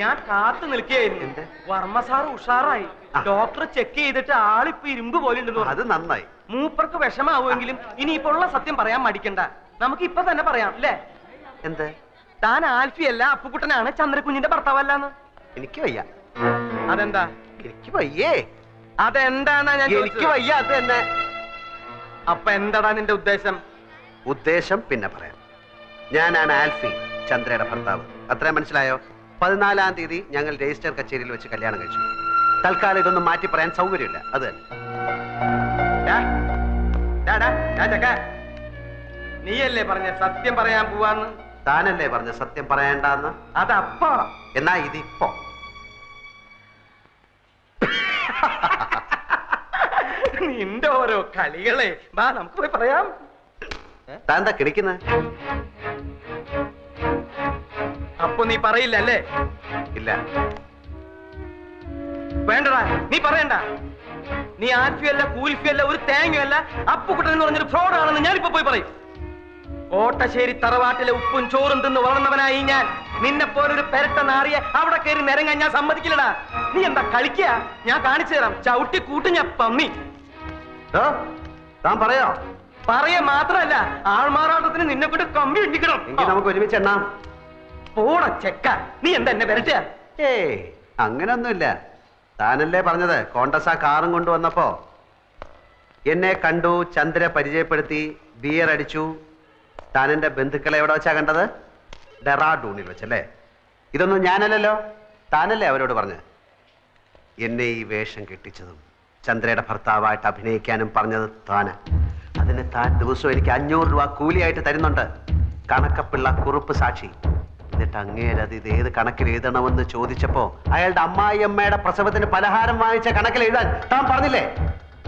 ഞാൻ കാത്തു നിൽക്കുകയായിരുന്നു. വർമ്മ സാർ ഉഷാറായി. ഡോക്ടർ ചെക്ക് ചെയ്തിട്ട് ആളിപ്പോ ഇരുമ്പ് പോലെ ഉണ്ടെന്ന് പറഞ്ഞു. അത് നന്നായി. മൂപ്പർക്ക് വിഷമാവുമെങ്കിലും ഇനിയിപ്പോ ഉള്ള സത്യം പറയാൻ മടിക്കണ്ട. നമുക്ക് ഇപ്പൊ തന്നെ പറയാം അല്ലേ? എന്ത്? താൻ ആൽഫിയല്ല അപ്പുക്കുട്ടനാണ് ചന്ദ്രകുഞ്ഞിന്റെ ഭർത്താവല്ലാന്ന്. എനിക്ക് വയ്യ. അതെന്താ? എനിക്ക് വയ്യേ. അതെന്താന്നാ ഞാൻ? എനിക്ക് വയ്യ. അത് തന്നെ. അപ്പൊ എന്താടാ നിന്റെ ഉദ്ദേശം? ഉദ്ദേശം പിന്നെ പറയാം. ഞാനാണ് ആൽഫി, ചന്ദ്രയുടെ ഭർത്താവ്. അത്രയും മനസ്സിലായോ? 14-ാം തീയതി ഞങ്ങൾ രജിസ്റ്റർ കച്ചേരിയിൽ വെച്ച് കല്യാണം കഴിച്ചു. തൽക്കാലം ഇതൊന്നും മാറ്റി പറയാൻ സൗകര്യമില്ല. അത് തന്നെ. നീയല്ലേ പറഞ്ഞ സത്യം പറയാൻ പോവാന്ന്? താനല്ലേ പറഞ്ഞ സത്യം പറയണ്ടെന്ന്? അതപ്പോ. എന്നാ ഇതിപ്പോ. നിന്റെ ഓരോ കളികളെ. വാ നമുക്ക് പോയി പറയാം. താൻ എന്താ കിണിക്കുന്നത്? അപ്പൊ നീ പറയില്ല അല്ലേ? ഇല്ല. വേണ്ടടാ, നീ പറയണ്ട. നീ ആൽഫിയല്ല കൂൽഫിയല്ല ഒരു തേങ്ങയല്ല അപ്പുക്കുട്ടൻ എന്ന് പറഞ്ഞൊരു ഫ്രോഡാണെന്ന് ഞാനിപ്പോ പോയി പറയും. കോട്ടശ്ശേരി തറവാട്ടിലെ ഉപ്പും ചോറും തിന്ന് വളർന്നവനായി ഞാൻ. നിന്നെ പോലൊരു പെരട്ട നാറിയെ അവിടെ കയറി നിരങ്ങാൻ ഞാൻ സമ്മതിക്കില്ലടാ. നീ എന്താ കളിക്കുക? ഞാൻ കാണിച്ചു തരാം. ചവിട്ടി കൂട്ടി ഞാൻ പമ്മി. താൻ പറയോ? പറയാ മാത്രല്ല ആൾമാറാട്ടത്തിന് നിന്നെ കൊണ്ട് കമ്പി ഇടിക്കണം. എങ്കിൽ നമുക്ക് ഒരുമിച്ച് എണ്ണാം. പോട ചെക്ക, നീ എന്താ എന്നെ വരട്ടെ? ഏയ് അങ്ങനൊന്നുമില്ല. താനല്ലേ പറഞ്ഞത് കോണ്ടസ കാറും കൊണ്ടുവന്നപ്പോ എന്നെ കണ്ടു, ചന്ദ്ര പരിചയപ്പെടുത്തി, ബിയർ അടിച്ചു. താൻ എന്റെ ബന്ധുക്കളെ എവിടെ വെച്ചാ കണ്ടത്? ഡെറാഡൂണിൽ വെച്ചല്ലേ? ഇതൊന്നും ഞാനല്ലല്ലോ, താനല്ലേ അവരോട് പറഞ്ഞത്. എന്നെ ഈ വേഷം കെട്ടിച്ചതും ചന്ദ്രയുടെ ഭർത്താവായിട്ട് അഭിനയിക്കാനും പറഞ്ഞത് താന്. അതിന് താൻ ദിവസവും എനിക്ക് 500 രൂപ കൂലിയായിട്ട് തരുന്നുണ്ട്. കണക്കപ്പിള്ള കുറുപ്പ് സാക്ഷി. എന്നിട്ട് അങ്ങേരത് ഇത് ഏത് കണക്കിൽ എഴുതണമെന്ന് ചോദിച്ചപ്പോ അയാളുടെ അമ്മായിയമ്മയുടെ പ്രസവത്തിന് പലഹാരം വാങ്ങിച്ച കണക്കിൽ എഴുതാൻ താൻ പറഞ്ഞില്ലേ?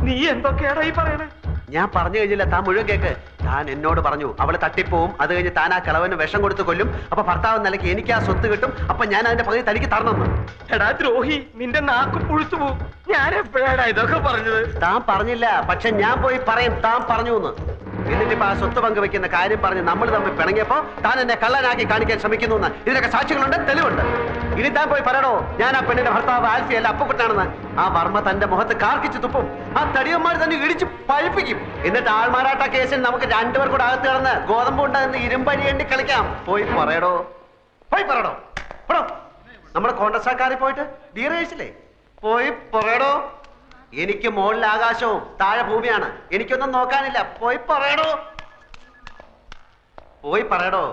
നീ എന്തൊക്കെയാടാ ഈ പറയണേ? ഞാൻ പറഞ്ഞു കഴിഞ്ഞില്ല, താൻ മുഴുവൻ കേക്ക്. താൻ എന്നോട് പറഞ്ഞു അവള് തട്ടിപ്പോവും, അത് കഴിഞ്ഞ് താൻ ആ കിളവന് വിഷം കൊടുത്ത് കൊല്ലും, അപ്പൊ ഭർത്താവ് നിലയ്ക്ക് എനിക്ക് ആ സ്വത്ത് കിട്ടും, അപ്പൊ ഞാൻ അതിന്റെ പകുതി തനിക്ക് തരണമെന്ന്. എടാ ദ്രോഹി, നിന്റെ നാക്ക് പുഴുത്തു പോവും. ഞാൻ എപ്പോഴാണ് ഇതൊക്കെ പറഞ്ഞത്? താൻ പറഞ്ഞില്ല, പക്ഷെ ഞാൻ പോയി പറയും താൻ പറഞ്ഞു എന്ന്. എന്നിട്ടിപ്പോ ആ സ്വത്ത് പങ്കുവെക്കുന്ന കാര്യം പറഞ്ഞ് നമ്മൾ തമ്മിൽ പിണങ്ങിയപ്പോ താൻ എന്നെ കള്ളനാക്കി കാണിക്കാൻ ശ്രമിക്കുന്നു എന്ന്. ഇതിനൊക്കെ സാക്ഷികളുണ്ട്, തെളിവുണ്ട്. ഇനി താൻ പോയി പറയണോ ഞാൻ ആ പെണ്ണിന്റെ ഭർത്താവ് ആൽഫിയല്ല അപ്പുക്കുട്ടനാണെന്ന്? ആ വർമ്മ തന്റെ മുഖത്ത് കാർക്കിച്ച് തുപ്പും. ആ തടിയന്മാർ തന്നെ ഇടിച്ച് പഴിപ്പിക്കും. എന്നിട്ട് ആൾമാറാട്ട കേസിൽ നമുക്ക് രണ്ടുപേർ കൂടെ അകത്ത് കിടന്ന് ഗോതമ്പ് ഉണ്ടാകുന്ന ഇരുമ്പഴിയേണ്ടി കളിക്കാം. പോയി പറയടോ, പോയി പറയടോ. നമ്മുടെ കോൺഗ്രസ്സാക്കാരിൽ പോയിട്ട് ബിയർ കഴിച്ചില്ലേ? പോയി പറയടോ. എനിക്ക് മുകളിൽ ആകാശവും താഴെ ഭൂമിയാണ്, എനിക്കൊന്നും നോക്കാനില്ല. പോയി പറയടോ, പോയി പറയടോ.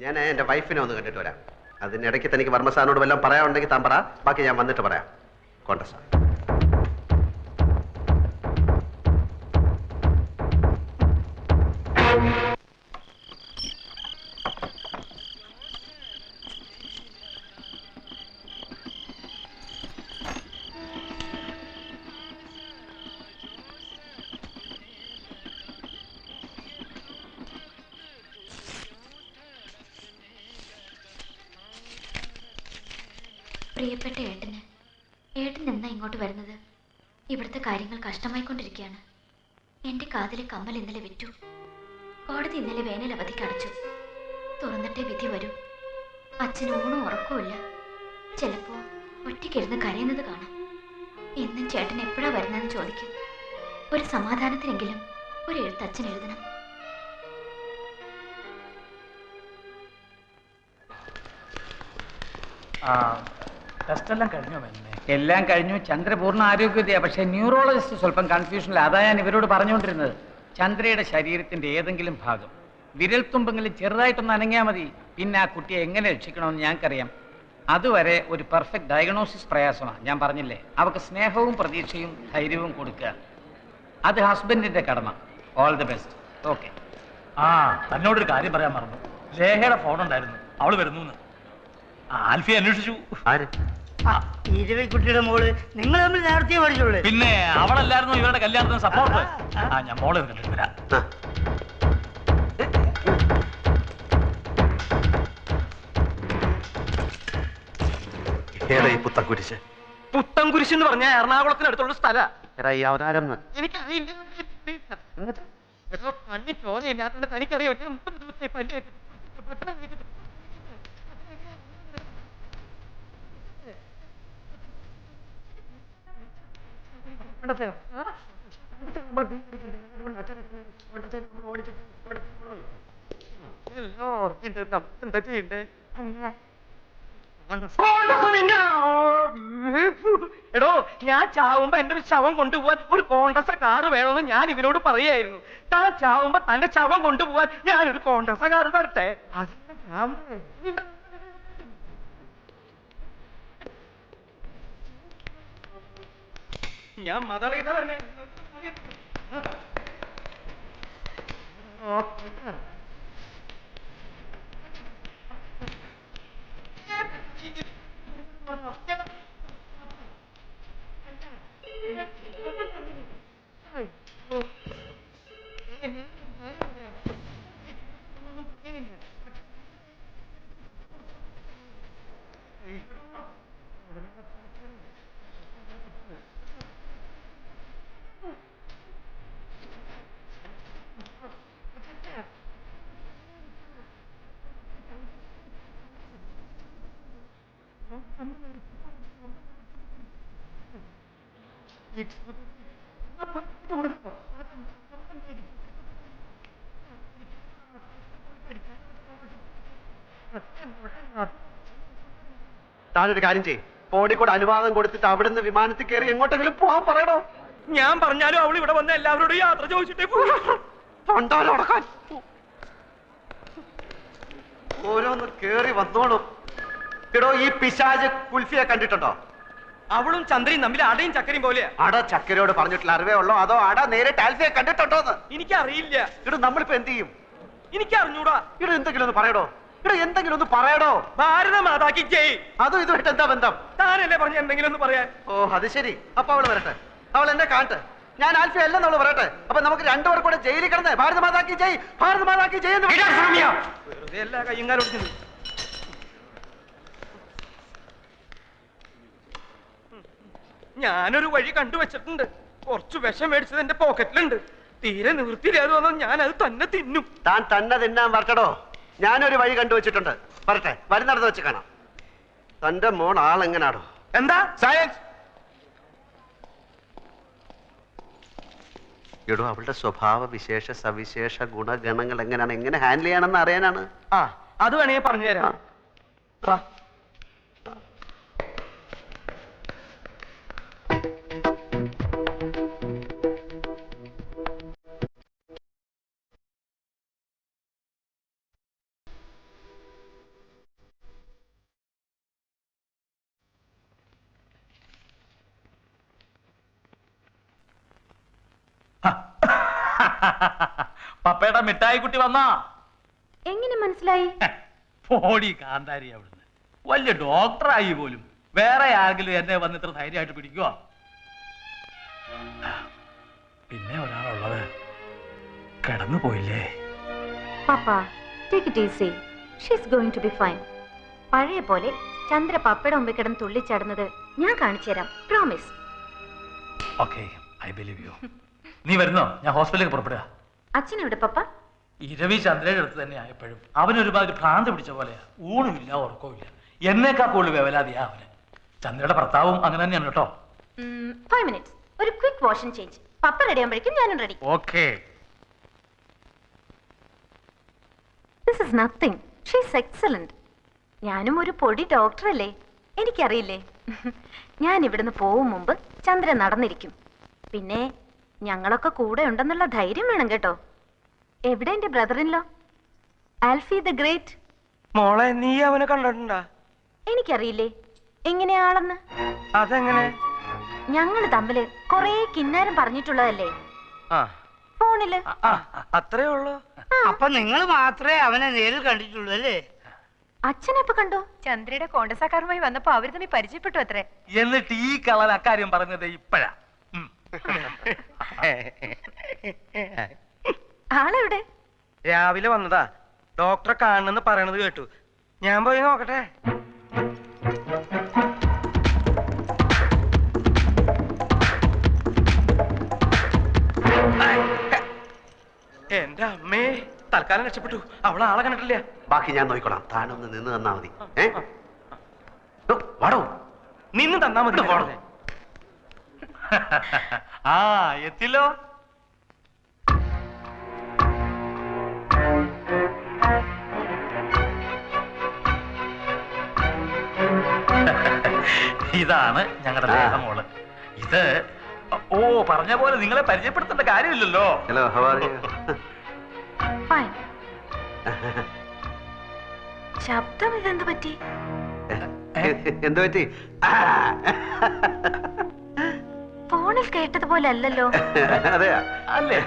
ഞാൻ എന്റെ വൈഫിനെ ഒന്ന് കണ്ടിട്ട് വരാം. അതിനിടയ്ക്ക് തനിക്ക് വർമ്മസാറിനോട് വല്ലതും പറയാനുണ്ടെങ്കിൽ താൻ പറ, ബാക്കി ഞാൻ വന്നിട്ട് പറയാം. കോൺഗ്രസ് പ്രിയപ്പെട്ട ഏട്ടൻ എന്നാ ഇങ്ങോട്ട് വരുന്നത്? ഇവിടുത്തെ കാര്യങ്ങൾ കഷ്ടമായിക്കൊണ്ടിരിക്കുകയാണ്. എൻ്റെ കാതിലെ കമ്മൽ ഇന്നലെ വിറ്റു. കോടതി ഇന്നലെ വേനൽ അവധിക്ക് അടച്ചു. തുറന്നിട്ടേ വിധി വരൂ. അച്ഛന് ഊണും ഉറക്കവുമില്ല. ചിലപ്പോ ഒറ്റയ്ക്കിരുന്ന് കരയുന്നത് കാണാം. എന്നും ചേട്ടൻ എപ്പോഴാ വരുന്നതെന്ന് ചോദിക്കും. ഒരു സമാധാനത്തിനെങ്കിലും ഒരു എഴുത്ത് അച്ഛൻ എഴുതണം. ടെസ്റ്റെല്ലാം കഴിഞ്ഞോ? എല്ലാം കഴിഞ്ഞു. ചന്ദ്രപൂർണ്ണ ആരോഗ്യതയാണ്. പക്ഷേ ന്യൂറോളജിസ്റ്റ് സ്വല്പം കൺഫ്യൂഷനിൽ. അതാ ഞാൻ ഇവരോട് പറഞ്ഞുകൊണ്ടിരുന്നത്. ചന്ദ്രയുടെ ശരീരത്തിന്റെ ഏതെങ്കിലും ഭാഗം വിരൽത്തുമ്പെങ്കിലും ചെറുതായിട്ടൊന്ന് അനങ്ങിയാൽ മതി. പിന്നെ ആ കുട്ടിയെ എങ്ങനെ രക്ഷിക്കണമെന്ന് ഞങ്ങൾക്കറിയാം. അതുവരെ ഒരു പെർഫെക്റ്റ് ഡയഗ്നോസിസ് പ്രയാസമാണ്. ഞാൻ പറഞ്ഞില്ലേ, അവർക്ക് സ്നേഹവും പ്രതീക്ഷയും ധൈര്യവും കൊടുക്കുക. അത് ഹസ്ബൻഡിന്റെ കടമ. All the best. ഓക്കെ. തന്നോടൊരു കാര്യം പറയാൻ മറന്നു. ലേഹയുടെ ഫോൺ ഉണ്ടായിരുന്നു, അവള് വരുന്നു. ആൽഫി അന്വേഷിച്ചു. കുട്ടിയുടെ മോള് നിങ്ങൾ തമ്മിൽ നേരത്തെ പഠിച്ചുള്ളൂ. പിന്നെ അവളല്ലായിരുന്നു ഇവരുടെ കല്യാണത്തിന് സപ്പോർട്ട്. ഞാൻ മോളെ കണ്ടിട്ട് വരാം. പുത്തൻകുരിശ്? പുത്തൻകുരിശ് എന്ന് പറഞ്ഞാൽ എറണാകുളത്തിനടുത്തുള്ള സ്ഥല. എടോ ഞാൻ ചാവുമ്പോ എന്റെ ഒരു ശവം കൊണ്ടുപോവാൻ ഒരു കോൺഗ്രസ് കാറ് വേണമെന്ന് ഞാൻ ഇവനോട് പറയായിരുന്നു. താൻ ചാവുമ്പോ തന്റെ ശവം കൊണ്ടുപോവാൻ ഞാനൊരു കോൺഗ്രസ് കാറ് തരട്ടെ. ഞാൻ മതളിത തന്നെ. താനൊരു കാര്യം ചെയ്യ്, കോഴിക്കോട് അനുവാദം കൊടുത്തിട്ട് അവിടുന്ന് വിമാനത്തിൽ കയറി എങ്ങോട്ടെങ്കിലും പോകാൻ പറയണോ? ഞാൻ പറഞ്ഞാലും അവൾ ഇവിടെ വന്ന എല്ലാവരോടും യാത്ര ചോദിച്ചിട്ടേ തൊണ്ടാലോടക്കാൻ ഓരോന്ന് കേറി വന്നോളും. എടോ, ഈ പിശാച് കുൽഫിയെ കണ്ടിട്ടുണ്ടോ? അവളും ചന്ദ്രയും തമ്മിൽ അടയും ചക്കരയും പോലെയാ. അട ചക്കരയോട് പറഞ്ഞിട്ടുള്ള അറിവേ ഉള്ളോ, അതോ അട നേരിട്ട് ആൽഫിയെ കണ്ടിട്ടുണ്ടോന്ന്? എനിക്കറിയില്ല. ഇടോ, നമ്മളിപ്പോ എന്ത് ചെയ്യും? എനിക്കറിഞ്ഞൂടാ. ഇടോ, എന്തെങ്കിലും ഒന്ന് പറയടോ. ഇടോ, എന്തെങ്കിലും ഒന്ന് പറയടോ. ഭാരത മാതാക്കി ജയ്. അതും ഇതുമായിട്ട് എന്താ ബന്ധം? താനല്ലേ പറഞ്ഞ എന്തെങ്കിലും ഒന്ന് പറയാൻ. ഓ, അത് ശരി. അപ്പൊ അവള് വരട്ടെ, അവൾ എന്നെ കാണട്ടെ. ഞാൻ ആൽഫി അല്ലെന്ന് അവള് പറയട്ടെ. അപ്പൊ നമുക്ക് രണ്ടുപേർ കൂടെ ജയിലിൽ കിടന്ന് ഭാരത മാതാക്കി ജയ്, ഭാരത മാതാക്കി ജയ് എന്ന് വെറുതെ എല്ലാ കയ്യങ്കാലും. ഞാനൊരു വഴി കണ്ടുവച്ചിട്ടുണ്ട്. കുറച്ച് വിഷം മേടിച്ചത് എന്റെ പോക്കറ്റിലുണ്ട്. തീരെ നിവൃത്തിയില്ലാതെ വന്നാൽ ഞാൻ അത് തന്നെ തിന്നും. താൻ തന്നെ തിന്നാൻ വരട്ടടോ. ഞാനൊരു വഴി കണ്ടുവച്ചിട്ടുണ്ട്, വരട്ടെ, വരുന്നിടത്ത് വെച്ച് കാണാം. തന്റെ മോൾ ആളെങ്ങനാടോ? എന്താ സയൻസ്? എടോ, അവളുടെ സ്വഭാവ വിശേഷ സവിശേഷ ഗുണഗണങ്ങൾ എങ്ങനെയാണ്, എങ്ങനെ ഹാൻഡിൽ ചെയ്യണമെന്ന് അറിയാനാണ്. ആ, അത് വേണമെങ്കിൽ പറഞ്ഞുതരാം. പപ്പയുടെ മിഠായി കുട്ടി വന്നാ എങ്ങനെ മനസ്സിലായി? പോടി കാന്താരി അവിടുന്ന്. വലിയ ഡോക്ടറായി പോലും വേറെ ആരെങ്കിലും എന്നെ വന്ന് ഇത്ര ധൈര്യമായിട്ട് പിടിക്കുവോ? പിന്നെ ഒരാളുള്ളത് കിടന്നു പോയില്ലേ? പാപ്പ, take it easy. She is going to be fine. പഴയ പോലെ ചന്ദ്ര പപ്പയുടെ മുമ്പിൽ കിടന്ന് തുള്ളിച്ചാടുന്നത് ഞാൻ കാണിച്ചു തരാം, promise. Okay, I believe you. നീ വരുന്നോ? ഞാൻ ഹോസ്പിറ്റലിലേക്ക് പുറപ്പെടുക. അച്ഛൻ എവിടെ പപ്പ? ഇരവി ചന്ദ്രയുടെ അടുത്ത് തന്നെ ആയപ്പോഴും അവനൊരുപാട് ഭ്രാന്ത് പിടിച്ച പോലെയാ. ഊണുമില്ല, ഉറക്കവുമില്ല. എന്നേക്കാ കൂടുതൽ വേവലാതിയാ അവന്. ചന്ദ്രയുടെ ഭർത്താവും അങ്ങനെ തന്നെയാണ് കേട്ടോ. 5 minutes. ഒരു quick wash and change. Papa ready ആകുമ്പോഴേക്കും ഞാനും ready. Okay. This is nothing. She is excellent. ഞാനും ഒരു പൊടി ഡോക്ടറല്ലേ, എനിക്കറിയില്ലേ. ഞാൻ ഇവിടുന്ന് പോവും മുമ്പ് ചന്ദ്രൻ നടന്നിരിക്കും. പിന്നെ ഞങ്ങളൊക്കെ കൂടെ ഉണ്ടെന്നുള്ള ധൈര്യം വേണം കേട്ടോ. എവിടെ എന്റെ brother in law, Alfie the great? മോളെ, നീ അവനെ കണ്ടിട്ടുണ്ടാ? എനിക്കറിയില്ലേ എങ്ങനെയാളെന്ന്. അതെങ്ങനെ? ഞങ്ങള് തമ്മില് കൊറേ കിന്നാരം പറഞ്ഞിട്ടുള്ളതല്ലേ ഫോണില്. അത്രേ ഉള്ളൂ. അപ്പൊ നിങ്ങൾ മാത്രമേ അവനെ നേരിൽ കണ്ടിട്ടുള്ളൂ അല്ലേ? അച്ഛനെപ്പോ കണ്ടു? ചന്ദ്രയുടെ കോണ്ടസാക്കാരുമായി വന്നപ്പോ അവര് തമ്മിൽ പരിചയപ്പെട്ടു അത്രേ. എന്നിട്ട് ഈ കളൻ അക്കാര്യം പറഞ്ഞത് ഇപ്പഴാ. ആളെവിടെ? രാവിലെ വന്നതാ. ഡോക്ടറെ കാണണമെന്ന് പറയണത് കേട്ടു. ഞാൻ പോയി നോക്കട്ടെ. എന്റെ അമ്മേ, തൽക്കാലം രക്ഷപ്പെട്ടു. അവൾ ആളെ കണ്ടിട്ടില്ല. ബാക്കി ഞാൻ നോക്കിക്കോളാം, താനൊന്ന് നിന്ന് തന്നാ മതി. വാടോ, നിന്ന് തന്നാ മതി. ആ എത്തില്ലോ. ഇതാണ് ഞങ്ങളുടെ ദേഹമോള്. ഇത് ഓ പറഞ്ഞ പോലെ നിങ്ങളെ പരിചയപ്പെടുത്തേണ്ട കാര്യമില്ലല്ലോ. Hello, how are you? Fine. ശബ്ദം ഇതെന്ത് പറ്റി? എന്ത് പറ്റി? ഫോണിൽ കേട്ടതുപോലെ അല്ലല്ലോ. അതെയാ? അല്ലേ?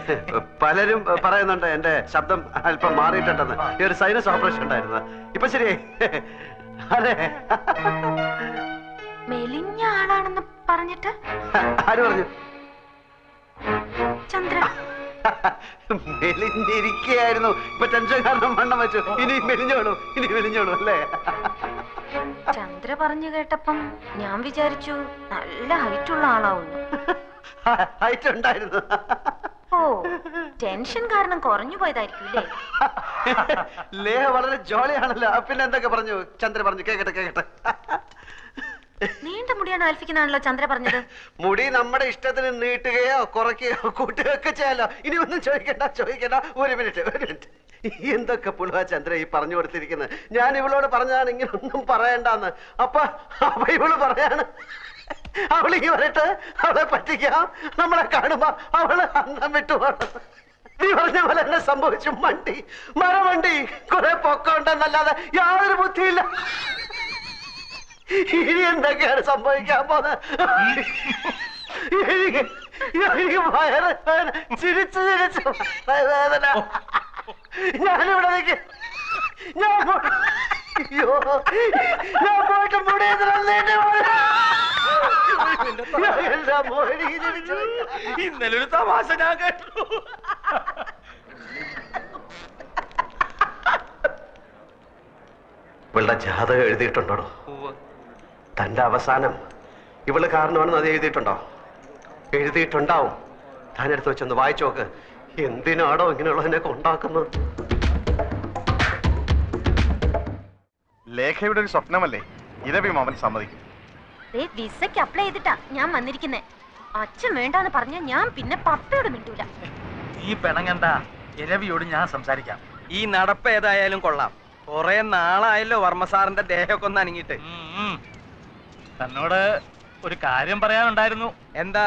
പലരും പറയുന്നുണ്ട് എന്റെ ശബ്ദം അല്പം മാറിയിട്ടുണ്ടെന്ന്. ഈ ഒരു സൈനസ് ഓപ്പറേഷൻ ഉണ്ടായിരുന്നു. ഇപ്പൊ ശരി. അതെ. മെലിഞ്ഞ ആളാണെന്ന് പറഞ്ഞിട്ട് ആര് പറഞ്ഞു? ചന്ദ്ര. മെലിഞ്ഞിരിക്കുകയായിരുന്നു. ഇപ്പൊ ടെൻഷൻ കാരണം വണ്ണം വെച്ചു. ഇനി മെലിഞ്ഞോളൂ, ഇനി മെലിഞ്ഞോളൂ അല്ലേ? ചന്ദ്ര പറഞ്ഞു കേട്ടപ്പം ഞാൻ വിചാരിച്ചു നല്ല ഹൈറ്റുള്ള ആളാവുന്നു. ഹൈറ്റ് ഉണ്ടായിരുന്നു. ഓ, ടെൻഷൻ കാരണം കുറഞ്ഞു പോയതായിരിക്കും അല്ലേ? ലേഹ വളരെ ജോളിയാണല്ലോ. പിന്നെ എന്തൊക്കെ പറഞ്ഞു ചന്ദ്ര? പറഞ്ഞു കേക്കട്ടെ കേക്കട്ടെ. നീണ്ട മുടിയാണ് ആൽഫിക്കുന്നാണല്ലോ ചന്ദ്ര പറഞ്ഞത്. മുടി നമ്മുടെ ഇഷ്ടത്തിന് നീട്ടുകയോ കുറയ്ക്കുകയോ കൂട്ടുകയോ ഒക്കെ ചെയ്യാലോ. ഇനി ഒന്നും ചോദിക്കണ്ട. ഒരു മിനിറ്റ്. എന്തൊക്കെ പുളുവാ ചന്ദ്ര ഈ പറഞ്ഞു കൊടുത്തിരിക്കുന്നത്? ഞാൻ ഇവളോട് പറഞ്ഞതാണ് ഇങ്ങനെ ഒന്നും പറയണ്ടെന്ന്. അപ്പൊ ഇവള് പറയാണ് അവളിങ്ങി വരട്ടെ, അവളെ പറ്റിക്കാം, നമ്മളെ കാണുമ്പോ അവള് അന്നം വിട്ടുപോകണം. നീ പറഞ്ഞ പോലെ എന്നെ സംഭവിച്ചു. മരമണ്ടി കുറെ പൊക്കമുണ്ടെന്നല്ലാതെ യാതൊരു ബുദ്ധിയില്ല. ഇനി എന്തൊക്കെയാണ് സംഭവിക്കാൻ പോകുന്നത്? എനിക്ക് വയറ് ചിരിച്ച് വേദന. ഞാനിവിടെ നിൽക്കും. ഞാൻ പോയിട്ട് ഇന്നലെ ഒരു തമാശ ഞാൻ കേട്ടു. ഇവളുടെ ജാതകം എഴുതിയിട്ടുണ്ടോ? തന്റെ അവസാനം ഇവള് കാരണമാണെന്ന് അത് എഴുതിയിട്ടുണ്ടോ? എഴുതിയിട്ടുണ്ടാവും. താനെടുത്ത് വെച്ചൊന്ന് വായിച്ചു നോക്ക്. എന്തിനാണോ ഇങ്ങനെയുള്ളതിനൊക്കെ ഉണ്ടാക്കുന്നത്? ലേഖയുടെ ഒരു സ്വപ്നമല്ലേ ഇരവി മാമൻ സമ്മതിക്കും. വിസയ്ക്ക് അപ്ലൈ ചെയ്തിട്ടാ ഞാൻ വന്നിരിക്കുന്നേ. അച്ഛൻ വേണ്ടാന്ന് പറഞ്ഞ ഞാൻ പിന്നെ പപ്പയോട് മിണ്ടൂല. നീ പിണങ്ങണ്ട, ഇരവിയോട് ഞാൻ സംസാരിക്കാം. ഈ നടപ്പ് ഏതായാലും കൊള്ളാം. കുറെ നാളായല്ലോ വർമ്മ സാറിന്റെ ദേഹമൊക്കെ ഒന്ന് അനങ്ങിയിട്ട്. തന്നോട് ഒരു കാര്യം പറയാനുണ്ടായിരുന്നു. എന്താ?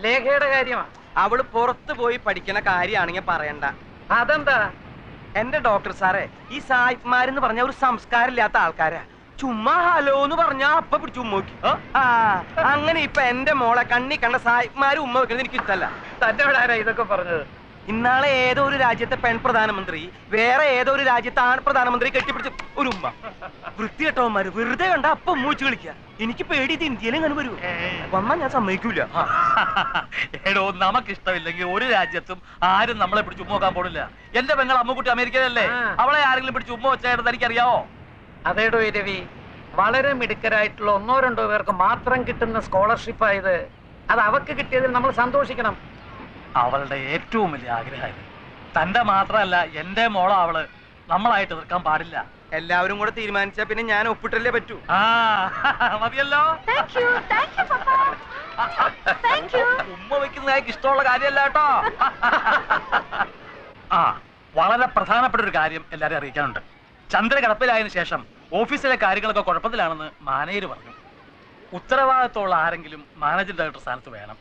ലേഖയുടെ കാര്യമാ. അവള് പുറത്തു പോയി പഠിക്കണ കാര്യമാണെങ്കിൽ പറയണ്ട. അതെന്താ? എന്റെ ഡോക്ടർ സാറേ, ഈ സായിപ്പ്മാരെന്ന് പറഞ്ഞ ഒരു സംസ്കാരമില്ലാത്ത ആൾക്കാരാ. ചുമ്മാ ഹലോ എന്ന് പറഞ്ഞാ അപ്പൊ പിടിച്ചു ഉമ്മ വെക്കും. അങ്ങനെ ഇപ്പൊ എന്റെ മോളെ കണ്ണി കണ്ട സായിപ്പ്മാര് ഉമ്മ വെക്കുന്നത് എനിക്ക് ഇഷ്ടല്ല. തന്നോട് ആരാ ഇതൊക്കെ പറഞ്ഞത്? ഇന്നാളെ ഏതോ ഒരു രാജ്യത്തെ പെൺ പ്രധാനമന്ത്രി വേറെ ഏതോ ഒരു രാജ്യത്തെ ആൺ പ്രധാനമന്ത്രി കെട്ടിപ്പിടിച്ച് ഒരു ഉമ്മ. വൃത്തികെട്ടവന്മാര് വെറുതെ കണ്ട അപ്പൊ ഉമ്മ വെച്ച് കളിക്കുക. എനിക്ക് പേടി ഇത് ഇന്ത്യയിലും അങ്ങനെ വരൂ. വന്നാ ഞാൻ സമ്മതിക്കൂല. എടോ, നമുക്കിഷ്ടമില്ലെങ്കിൽ ഒരു രാജ്യത്തും ആരും നമ്മളെ പിടിച്ച് ഉമ്മ നോക്കാൻ പോണില്ല. എന്റെ പെങ്ങൾ അമ്മുക്കുട്ടി അമേരിക്കയിലല്ലേ, അവളെ ആരെങ്കിലും പിടിച്ച് ഉമ്മ വെച്ചായിട്ട് എനിക്കറിയാവോ? അതേടോ രവി, വളരെ മിടുക്കരായിട്ടുള്ള 1-2 പേർക്ക് മാത്രം കിട്ടുന്ന സ്കോളർഷിപ്പായത്. അത് അവക്ക് കിട്ടിയതിൽ നമ്മൾ സന്തോഷിക്കണം. അവളുടെ ഏറ്റവും വലിയ ആഗ്രഹമായിരുന്നു. തന്റെ മാത്രമല്ല, എന്റെ മോളോ അവള്. നമ്മളായിട്ട് എതിർക്കാൻ പാടില്ല. എല്ലാവരും കൂടെ തീരുമാനിച്ചാ പിന്നെ ഞാൻ ഒപ്പിട്ടല്ലേ പറ്റൂ. മതിയല്ലോ. ഉമ്മ വെക്കുന്ന കാര്യം ഇഷ്ടമുള്ള കാര്യമല്ല കേട്ടോ. വളരെ പ്രധാനപ്പെട്ട ഒരു കാര്യം എല്ലാരും അറിയിക്കാനുണ്ട്. ചന്ദ്ര കിടപ്പിലായതിനു ശേഷം ഓഫീസിലെ കാര്യങ്ങളൊക്കെ കുഴപ്പത്തിലാണെന്ന് മാനേജർ പറഞ്ഞു. ഉത്തരവാദിത്തമുള്ള ആരെങ്കിലും മാനേജിംഗ് ഡയറക്ടർ സ്ഥാനത്ത് വേണം.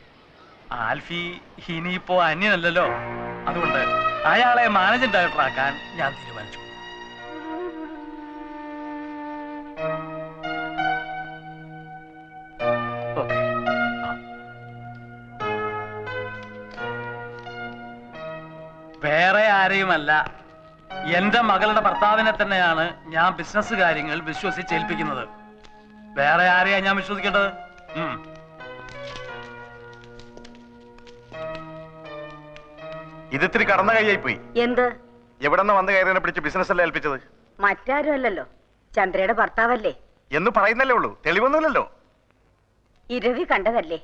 ആൽഫി ഇനിയിപ്പോ അന്യനല്ലല്ലോ. അതുകൊണ്ട് അയാളെ മാനേജിംഗ് ഡയറക്ടർ ആക്കാൻ ഞാൻ തീരുമാനിച്ചു. വേറെ ആരെയുമല്ല, എന്റെ മകളുടെ ഭർത്താവിനെ തന്നെയാണ് ഞാൻ ബിസിനസ് കാര്യങ്ങൾ വിശ്വസിച്ചേൽപ്പിക്കുന്നത്. വേറെ ആരെയാ ഞാൻ വിശ്വസിക്കേണ്ടത്? ഇതിത്തിരി കടന്ന കൈയായി പോയി. എന്ത്? എവിടെന്ന് വന്ന് കയറിനെ പിടിച്ച് ബിസിനസ് അല്ലേ ഏൽപ്പിച്ചത്? മറ്റാരും അല്ലല്ലോ, ചന്ദ്രയുടെ ഭർത്താവല്ലേ. എന്ന് പറയുന്നല്ലേ ഉള്ളൂ, തെളിവൊന്നുമില്ലല്ലോ. ഇരവി കണ്ടതല്ലേ.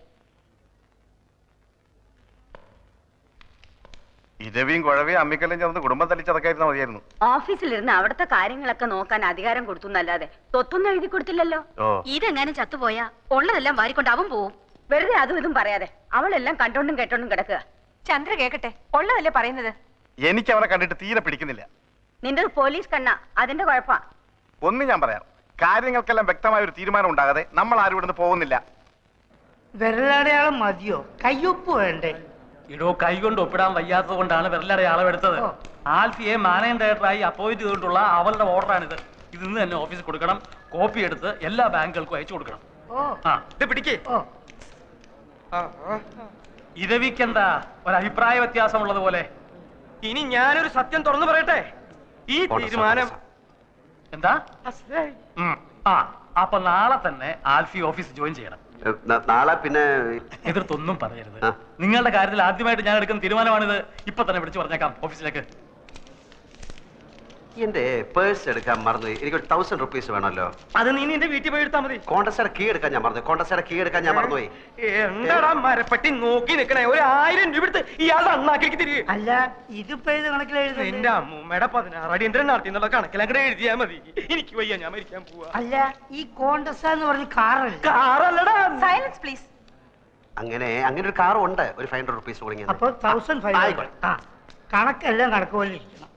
ഇരവിയും കുഴവിയും അമ്മിക്കല്ലും ചേർന്ന് കുടുംബം തല്ലിച്ചതക്കായിരുന്ന മതിയായിരുന്നു. ഓഫീസിലിരുന്ന് അവിടുത്തെ കാര്യങ്ങളൊക്കെ നോക്കാൻ അധികാരം കൊടുത്തുന്നല്ലാതെ തൊത്തൊന്നും എഴുതി കൊടുത്തില്ലല്ലോ. ഓ, ഇതെങ്ങനെ ചത്തുപോയാ ഉള്ളതെല്ലാം വാരിക്കൊണ്ട് അവൻ പോവും. വെറുതെ അതും ഇതും പറയാതെ അവളെല്ലാം കണ്ടോണ്ടും കേട്ടോണ്ടും കിടക്കുക. ചന്ദ്ര കേക്കട്ടെ, ഉള്ളതല്ലേ പറയുന്നത്. എനിക്ക് അവനെ കണ്ടിട്ട് തീരെ പിടിക്കുന്നില്ല. നിന്റെ പോലീസ് കണ്ണ, അതിന്റെ കുഴപ്പാ. ഒന്ന് ഞാൻ പറയാം, കാര്യങ്ങൾക്കെല്ലാം വ്യക്തമായ ഒരു തീരുമാനം ഉണ്ടാകാതെ നമ്മൾ ആരും ഇവിടുന്ന് പോകുന്നില്ല. വിരലടയാളം മതിയോ? കയ്യൊപ്പ് വേണ്ടേ? ഇടോ കൈ കൊണ്ട് ഒപ്പിടാൻ വയ്യാത്തത് കൊണ്ടാണ് വിരലടയാളം എടുത്തത്. ആൽഫിയെ മാനേജിംഗ് ഡയറക്ടറായി അപ്പോയിന്റ് ചെയ്തിട്ടുള്ള അവളുടെ ഓർഡറാണിത്. ഇത് ഇന്ന് തന്നെ ഓഫീസിൽ കൊടുക്കണം. കോപ്പി എടുത്ത് എല്ലാ ബാങ്കുകൾക്കും അയച്ചു കൊടുക്കണം. ഇത് പിടിക്കേ. ഇരവിക്കെന്താ ഒരു അഭിപ്രായ വ്യത്യാസമുള്ളത് പോലെ? ഇനി ഞാനൊരു സത്യം തുറന്നു പറയട്ടെ. ഈ തീരുമാനം എന്താ? അപ്പൊ നാളെ തന്നെ ആൽഫി ഓഫീസ് ജോയിൻ ചെയ്യണം. നാളെ പിന്നെ എതിർത്തൊന്നും പറയരുത്. നിങ്ങളുടെ കാര്യത്തിൽ ആദ്യമായിട്ട് ഞാൻ എടുക്കുന്ന തീരുമാനമാണിത്. ഇപ്പൊ തന്നെ വിളിച്ചു പറഞ്ഞേക്കാം ഓഫീസിലേക്ക്. എന്റെ പേഴ്സ് എടുക്കാൻ മറന്നുപോയി. എനിക്കൊരു 1000 റുപ്പീസ് വേണമല്ലോ. അത് നീ നിന്റെ വീട്ടിൽ പോയി എടുത്താൽ മതി. കോണ്ടസയുടെ കീ എടുക്കാൻ ഞാൻ മറന്നു. കോണ്ടസയുടെ കീ എടുക്കാൻ ഞാൻ മറന്നുപോയി. എന്താടാ മരപ്പെട്ടി നോക്കി നിക്കണേ? ഒരു 1000 രൂപ എടുത്ത് ഇയാളുടെ അണ്ണാക്കിലേക്ക് തിരികെ. അല്ല, ഇതിപ്പോ ഏത് കണക്കിലെഴുതുന്നത്? എന്റെ അമ്മൂമ്മയുടെ 16 അടിയന്തരം നടത്തി എന്നുള്ള കണക്കിലങ്ങടെ എഴുതിയാ മതി. എനിക്ക് വയ്യ, ഞാൻ മരിക്കാൻ പോവാ. അല്ല, ഈ കോണ്ടസ എന്ന് പറഞ്ഞ കാറല്ല. കാറല്ലടാ. Silence please. അങ്ങനെ ഒരു കാറും ഉണ്ട്. ഒരു 500 റുപ്പീസ് കൊടുങ്ങി. അപ്പൊ 1500. കണക്കെല്ലാം കണക്ക് പോലെ ഇരിക്കണം.